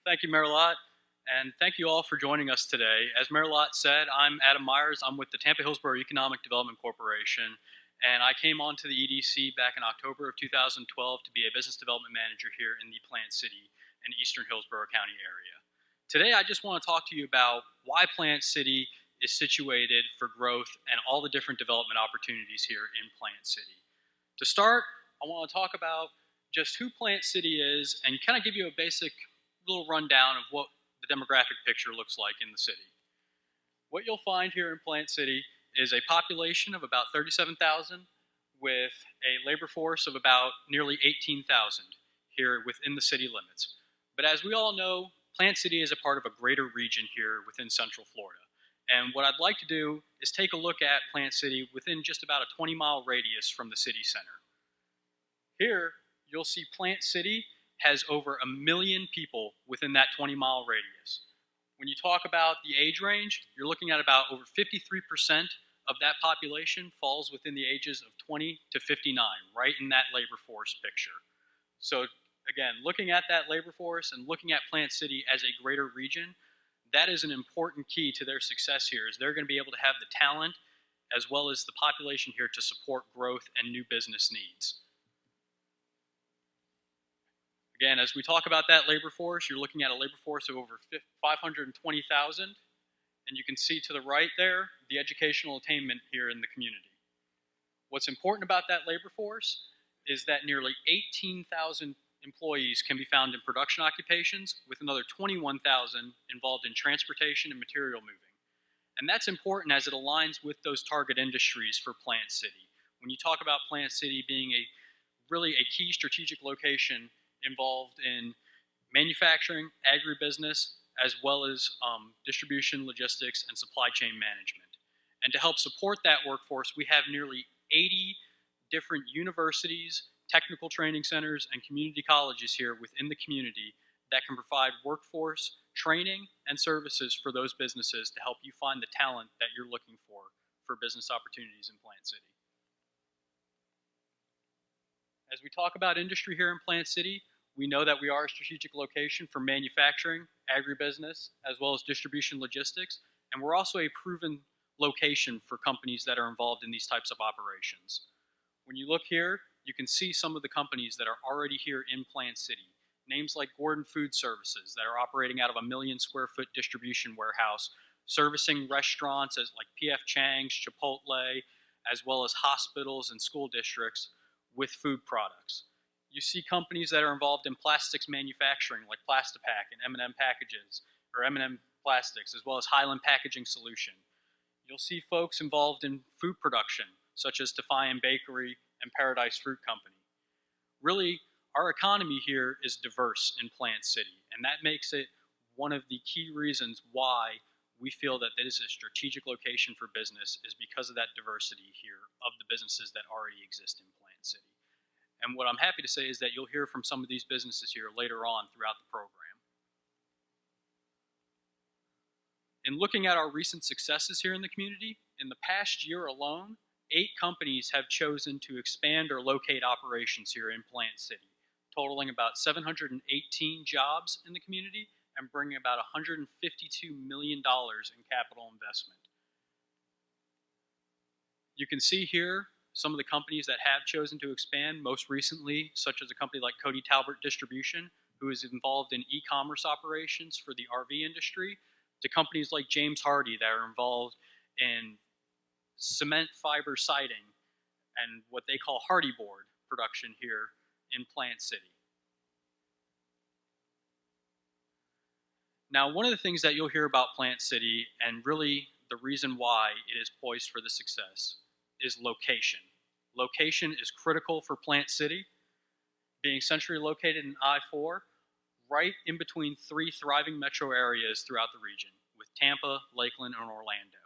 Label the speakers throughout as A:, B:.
A: Thank you, Mayor Lott, and thank you all for joining us today. As Mayor Lott said, I'm Adam Myers. I'm with the Tampa Hillsborough Economic Development Corporation, and I came onto the EDC back in October of 2012 to be a business development manager here in the Plant City and Eastern Hillsborough County area. Today, I just want to talk to you about why Plant City is situated for growth and all the different development opportunities here in Plant City. To start, I want to talk about just who Plant City is and kind of give you a basic little rundown of what the demographic picture looks like in the city. What you'll find here in Plant City is a population of about 37,000 with a labor force of about nearly 18,000 here within the city limits. But as we all know, Plant City is a part of a greater region here within Central Florida. And what I'd like to do is take a look at Plant City within just about a 20-mile radius from the city center. Here, you'll see Plant City has over 1 million people within that 20-mile radius. When you talk about the age range, you're looking at about over 53% of that population falls within the ages of 20 to 59, right in that labor force picture. So again, looking at that labor force and looking at Plant City as a greater region, that is an important key to their success here, is they're going to be able to have the talent as well as the population here to support growth and new business needs. Again, as we talk about that labor force, you're looking at a labor force of over 520,000, and you can see to the right there the educational attainment here in the community. What's important about that labor force is that nearly 18,000 employees can be found in production occupations, with another 21,000 involved in transportation and material moving. And that's important as it aligns with those target industries for Plant City. When you talk about Plant City being really a key strategic location involved in manufacturing, agribusiness, as well as distribution, logistics, and supply chain management. And to help support that workforce, we have nearly 80 different universities, technical training centers, and community colleges here within the community that can provide workforce training and services for those businesses to help you find the talent that you're looking for business opportunities in Plant City. As we talk about industry here in Plant City, we know that we are a strategic location for manufacturing, agribusiness, as well as distribution logistics, and we're also a proven location for companies that are involved in these types of operations. When you look here, you can see some of the companies that are already here in Plant City. Names like Gordon Food Services that are operating out of a 1 million square foot distribution warehouse, servicing restaurants as like P.F. Chang's, Chipotle, as well as hospitals and school districts with food products. You see companies that are involved in plastics manufacturing like Plastipack and M&M Packages, or M&M Plastics, as well as Highland Packaging Solution. You'll see folks involved in food production, such as Defiant Bakery and Paradise Fruit Company. Really, our economy here is diverse in Plant City, and that makes it one of the key reasons why we feel that it is a strategic location for business, is because of that diversity here of the businesses that already exist in Plant City. And what I'm happy to say is that you'll hear from some of these businesses here later on throughout the program. In looking at our recent successes here in the community, in the past year alone, 8 companies have chosen to expand or locate operations here in Plant City, totaling about 718 jobs in the community and bringing about $152 million in capital investment. You can see here some of the companies that have chosen to expand, most recently, such as a company like Cody Talbert Distribution, who is involved in e-commerce operations for the RV industry, to companies like James Hardy that are involved in cement fiber siding and what they call Hardy Board production here in Plant City. Now, one of the things that you'll hear about Plant City, and really the reason why it is poised for the success, is location. Location is critical for Plant City, being centrally located in I-4, right in between 3 thriving metro areas throughout the region, with Tampa, Lakeland, and Orlando.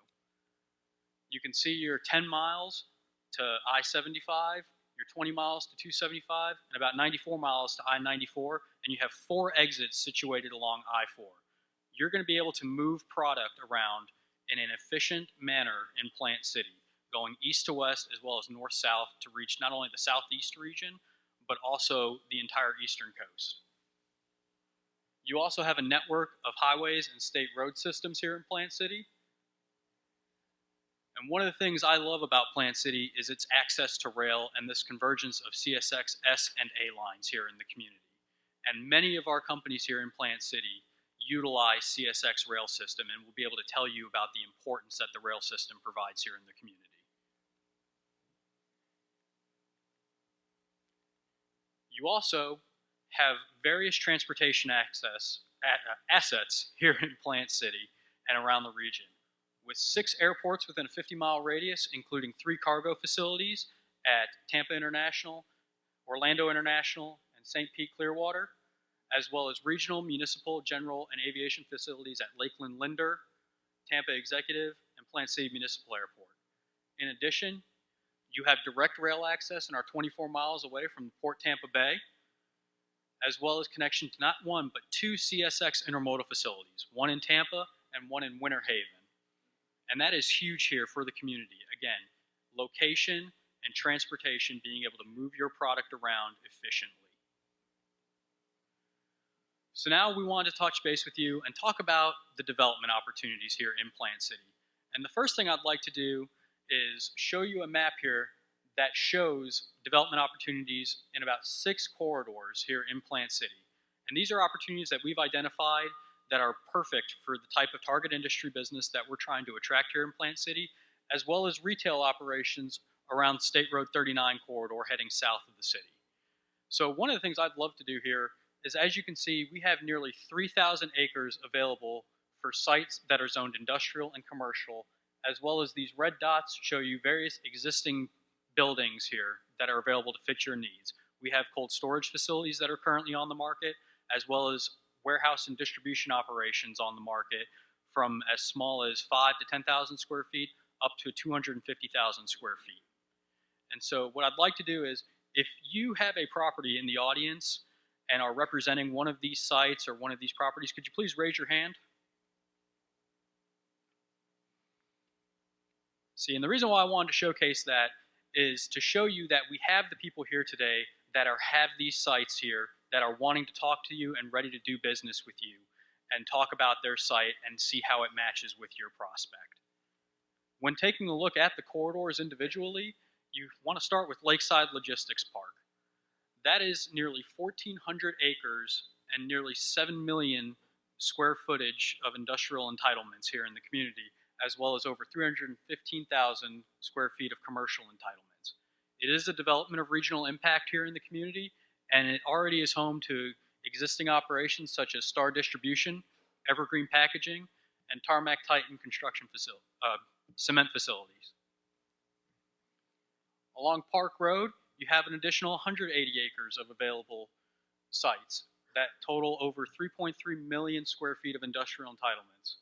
A: You can see you're 10 miles to I-75, you're 20 miles to 275, and about 94 miles to I-94, and you have 4 exits situated along I-4. You're going to be able to move product around in an efficient manner in Plant City, going east to west as well as north-south to reach not only the southeast region, but also the entire eastern coast. You also have a network of highways and state road systems here in Plant City. And one of the things I love about Plant City is its access to rail and this convergence of CSX S and A lines here in the community. And many of our companies here in Plant City utilize CSX rail system and will be able to tell you about the importance that the rail system provides here in the community. You also have various transportation assets here in Plant City and around the region, with 6 airports within a 50-mile radius, including 3 cargo facilities at Tampa International, Orlando International, and St. Pete Clearwater, as well as regional, municipal, general, and aviation facilities at Lakeland Linder, Tampa Executive, and Plant City Municipal Airport. In addition, you have direct rail access and are 24 miles away from Port Tampa Bay, as well as connection to not 1, but 2 CSX intermodal facilities, one in Tampa and one in Winter Haven. And that is huge here for the community. Again, location and transportation, being able to move your product around efficiently. So now we wanted to touch base with you and talk about the development opportunities here in Plant City. And the first thing I'd like to do is show you a map here that shows development opportunities in about 6 corridors here in Plant City. And these are opportunities that we've identified that are perfect for the type of target industry business that we're trying to attract here in Plant City, as well as retail operations around State Road 39 corridor heading south of the city. So one of the things I'd love to do here is, as you can see, we have nearly 3,000 acres available for sites that are zoned industrial and commercial, as well as these red dots show you various existing buildings here that are available to fit your needs. We have cold storage facilities that are currently on the market, as well as warehouse and distribution operations on the market from as small as 5 to 10,000 square feet up to 250,000 square feet. And so what I'd like to do is, if you have a property in the audience and are representing one of these sites or one of these properties, could you please raise your hand? See, and the reason why I wanted to showcase that is to show you that we have the people here today that have these sites here that are wanting to talk to you and ready to do business with you and talk about their site and see how it matches with your prospect. When taking a look at the corridors individually, you want to start with Lakeside Logistics Park. That is nearly 1,400 acres and nearly 7 million square footage of industrial entitlements here in the community, as well as over 315,000 square feet of commercial entitlements. It is a development of regional impact here in the community, and it already is home to existing operations such as Star Distribution, Evergreen Packaging, and Tarmac Titan construction cement facilities. Along Park Road, you have an additional 180 acres of available sites that total over 3.3 million square feet of industrial entitlements.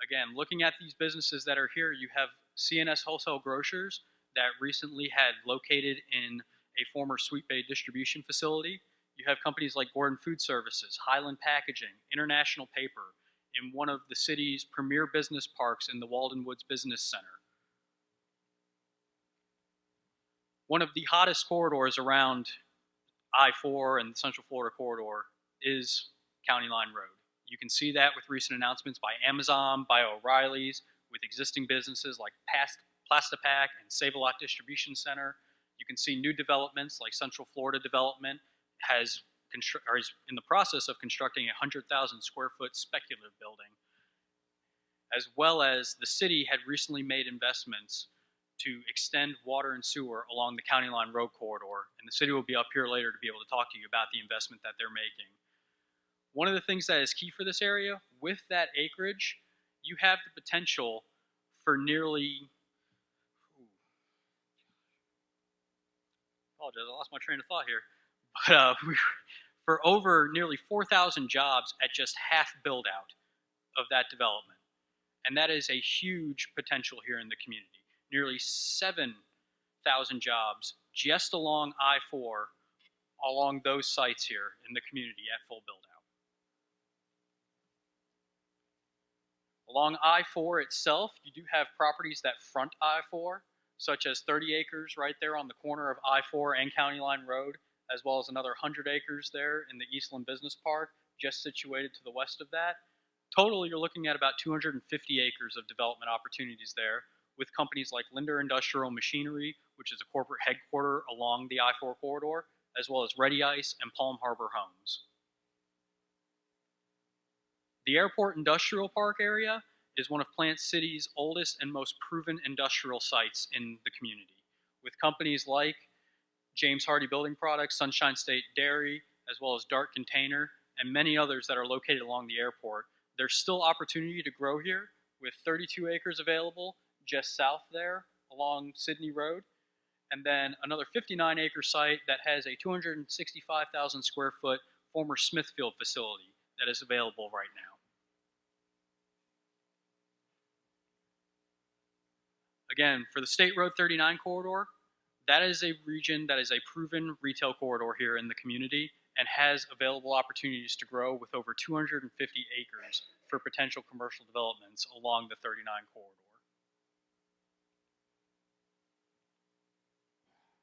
A: Again, looking at these businesses that are here, you have CNS Wholesale Grocers that recently had located in a former Sweet Bay distribution facility. You have companies like Gordon Food Services, Highland Packaging, International Paper, in one of the city's premier business parks in the Walden Woods Business Center. One of the hottest corridors around I-4 and the Central Florida corridor is County Line Road. You can see that with recent announcements by Amazon, by O'Reilly's, with existing businesses like Plastipack and Save-A-Lot Distribution Center. You can see new developments like Central Florida Development is in the process of constructing a 100,000 square foot speculative building, as well as the city had recently made investments to extend water and sewer along the County Line Road corridor, and the city will be up here later to be able to talk to you about the investment that they're making. One of the things that is key for this area, with that acreage, you have the potential for nearly, apologize, I lost my train of thought here, but for over nearly 4,000 jobs at just half build out of that development. And that is a huge potential here in the community. Nearly 7,000 jobs just along I-4 along those sites here in the community at full build out. Along I-4 itself, you do have properties that front I-4, such as 30 acres right there on the corner of I-4 and County Line Road, as well as another 100 acres there in the Eastland Business Park just situated to the west of that. Total, you're looking at about 250 acres of development opportunities there, with companies like Linder Industrial Machinery, which is a corporate headquarter along the I-4 corridor, as well as Ready Ice and Palm Harbor Homes. The Airport Industrial Park area is one of Plant City's oldest and most proven industrial sites in the community, with companies like James Hardie Building Products, Sunshine State Dairy, as well as Dart Container, and many others that are located along the airport. There's still opportunity to grow here, with 32 acres available just south there along Sydney Road, and then another 59-acre site that has a 265,000 square foot former Smithfield facility that is available right now. Again, for the State Road 39 corridor, that is a region that is a proven retail corridor here in the community and has available opportunities to grow with over 250 acres for potential commercial developments along the 39 corridor.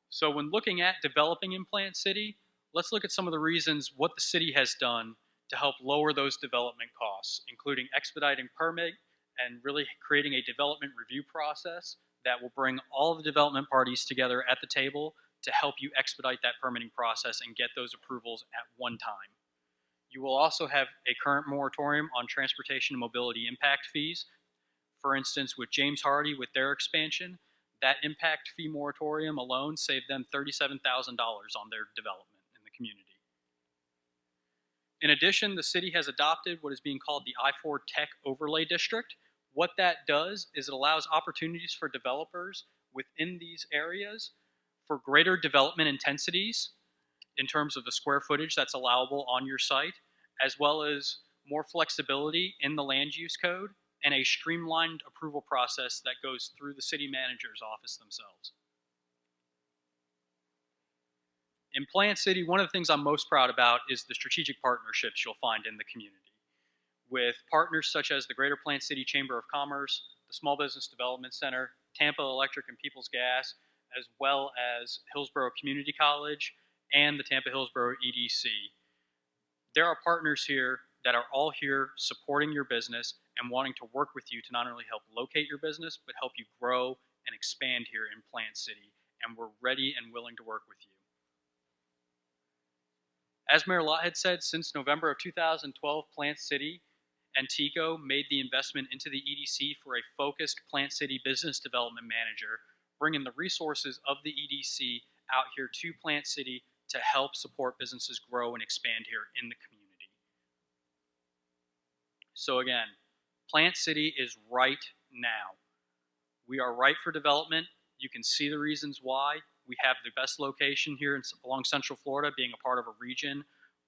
A: So when looking at developing in Plant City, let's look at some of the reasons what the city has done to help lower those development costs, including expediting permit and really creating a development review process that will bring all the development parties together at the table to help you expedite that permitting process and get those approvals at one time. You will also have a current moratorium on transportation and mobility impact fees. For instance, with James Hardie, with their expansion, that impact fee moratorium alone saved them $37,000 on their development in the community. In addition, the city has adopted what is being called the I-4 Tech Overlay District. What that does is it allows opportunities for developers within these areas for greater development intensities in terms of the square footage that's allowable on your site, as well as more flexibility in the land use code and a streamlined approval process that goes through the city manager's office themselves. In Plant City, one of the things I'm most proud about is the strategic partnerships you'll find in the community, with partners such as the Greater Plant City Chamber of Commerce, the Small Business Development Center, Tampa Electric and Peoples Gas, as well as Hillsborough Community College and the Tampa Hillsborough EDC. There are partners here that are all here supporting your business and wanting to work with you to not only help locate your business, but help you grow and expand here in Plant City. And we're ready and willing to work with you. As Mayor Lott had said, since November of 2012, Plant City and TECO made the investment into the EDC for a focused Plant City business development manager, bringing the resources of the EDC out here to Plant City to help support businesses grow and expand here in the community. So again, Plant City is right now. We are ripe for development. You can see the reasons why. We have the best location here along Central Florida, being a part of a region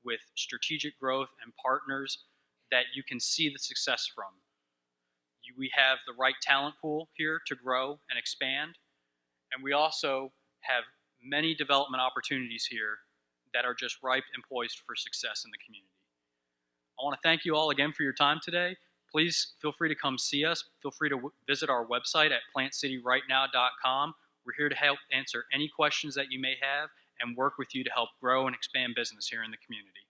A: with strategic growth and partners that you can see the success from. We have the right talent pool here to grow and expand. And we also have many development opportunities here that are just ripe and poised for success in the community. I want to thank you all again for your time today. Please feel free to come see us. Feel free to visit our website at plantcityrightnow.com. We're here to help answer any questions that you may have and work with you to help grow and expand business here in the community.